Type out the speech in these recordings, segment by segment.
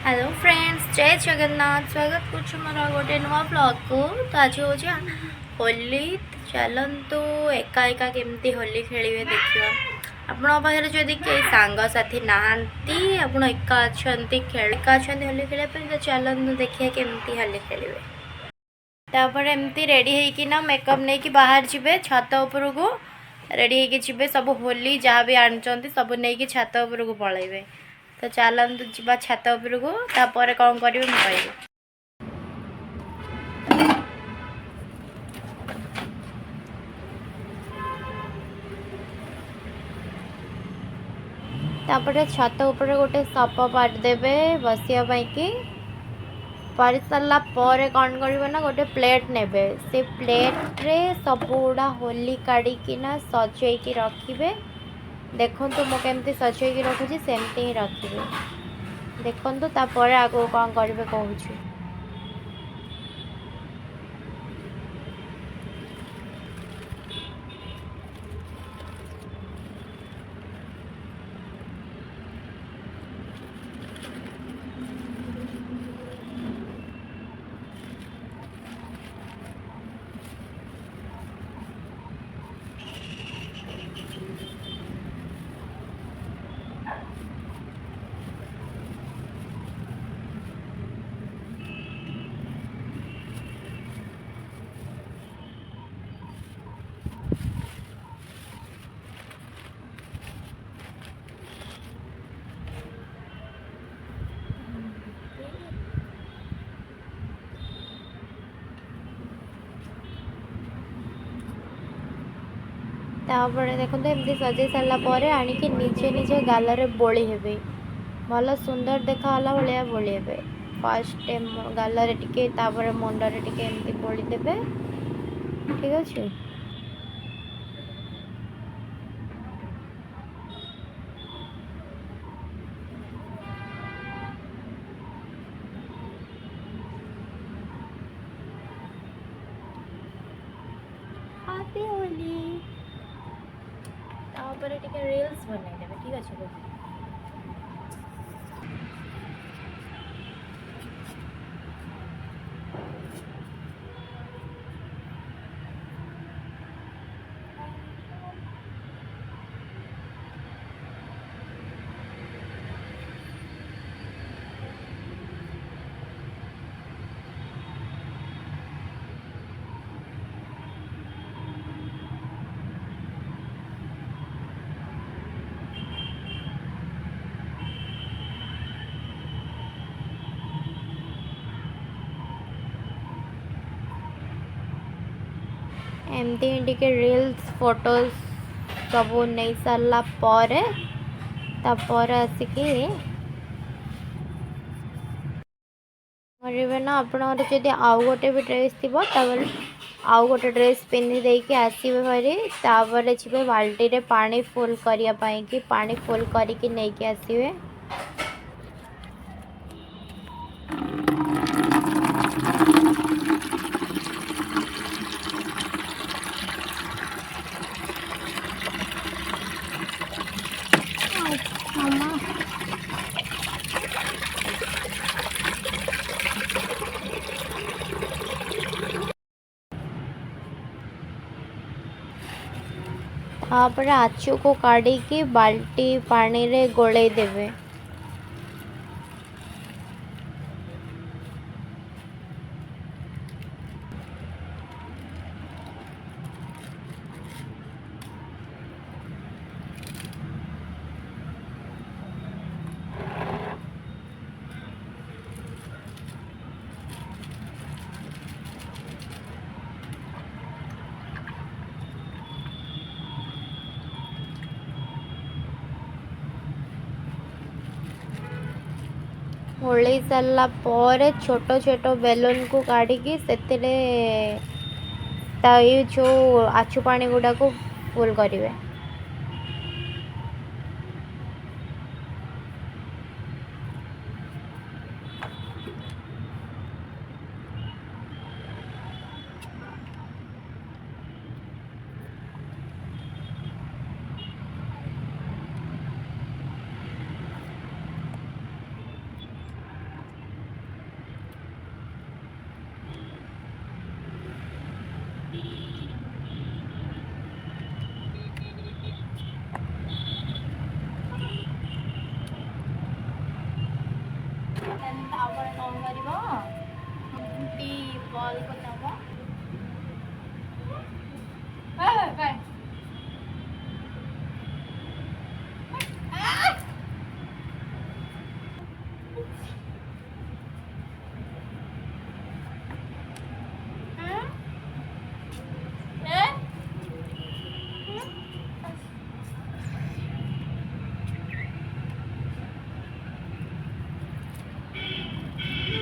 Hello friends, जय जगन्नाथ। स्वागत कुछ मोर गोटे नुआ ब्लॉग को। तो आज हूँ होली। चलतु एका एका केमती होली खेलिए देखिए। आपण पाखे जदि कई सांगसाथी नहांती आपण एका अच्छा एका अच्छा होली खेल तो चलतु देखिए केमती होली खेलिए। तापर एमती रेडी होकिना मेकअप नहीं कि बाहर जीवे छत उपर को रेडी होगी जीवे सब होली जहाँ भी आनी सब नहीं कि छत उपर को पलैबे। तो चलतु जा छत उपर को तापर कौन करेंगे मुझे कह तापर छत उपर गोटे सप पारिदेवे बसिया कि पारि सारा पर कौन करेंगे ना गोटे प्लेट ने से प्लेट रे सब गुड़ा होली काढ़िकिना सजैकी रखिए। देखु मुझे सजैकी रखुची सेमती ही रखिए। देखु तापर आगो कौन करेंगे कहूँ। तापर देखो एमती सजे सारापर आणिकी निजे निजे गालरे बोली हे भल सुंदर देखाला भाया बोली हे। फास्ट गालरे टिके तापर मुंडरे टिके एमती बोली देवे। ठीक अच्छे। हैप्पी होली। तापर टिके रील्स बनई देवे। ठीक अच्छे। एमती टिके रील्स फोटोज सब नहीं सारा पर आसिकी करेंगे ना। आपड़ जदि आउ गोटे भी ड्रेस थी आउ गोटे ड्रेस पिंधि देकी आसवे भारी तापर जी बाल्टी रे पानी फुल करने कि पानी फुल करके नहीं आसवे। तापर आचु को काढ़ी बाल्टी पानी रे गोले देवे। होली सारा पर छोट छोट बेलून को काढ़ी से जो आचु पानी गुड़ा को फुल करेंगे। ତାପରେ କ'ଣ କରିବ ଏମିତି ବଲ୍କୁ ନେବ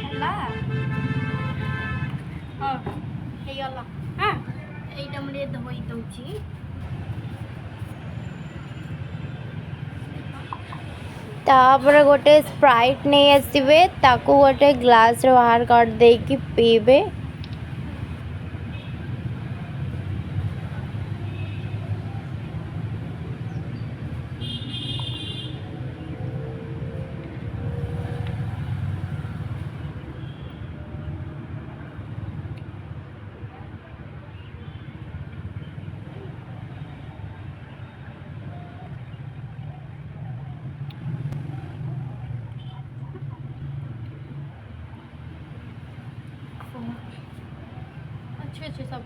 ହେଲା ହଁ ହେଇଗଲା ଏଇଟା ମୁଁ ଟିକେ ଧୋଇ ଦେଉଛି। तापर गोटे स्प्राइट नहीं आसवे ताकू गोटे ग्लास रे बाहर कर देकी पीबे। अच्छे अच्छे सब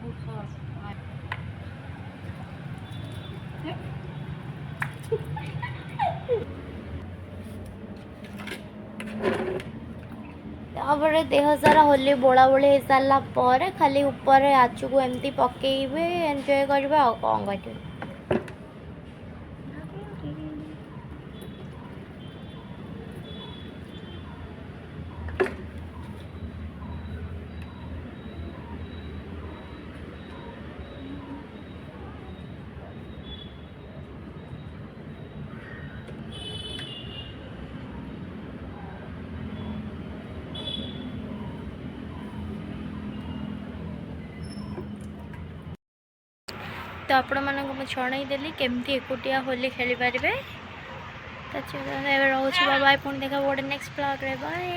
तापर देह सारा होली बोला बोली हो सारा पर खाली ऊपर आचु को एमती पकेबे एंजॉय करबे आ कौन कर। तो आपण मानक मैं छणईदेली केमती एकुटिया होली खेली पारे। तो चलो रोच बाय पुणी देखा गोटे नेक्स्ट ब्लॉग रे बाय।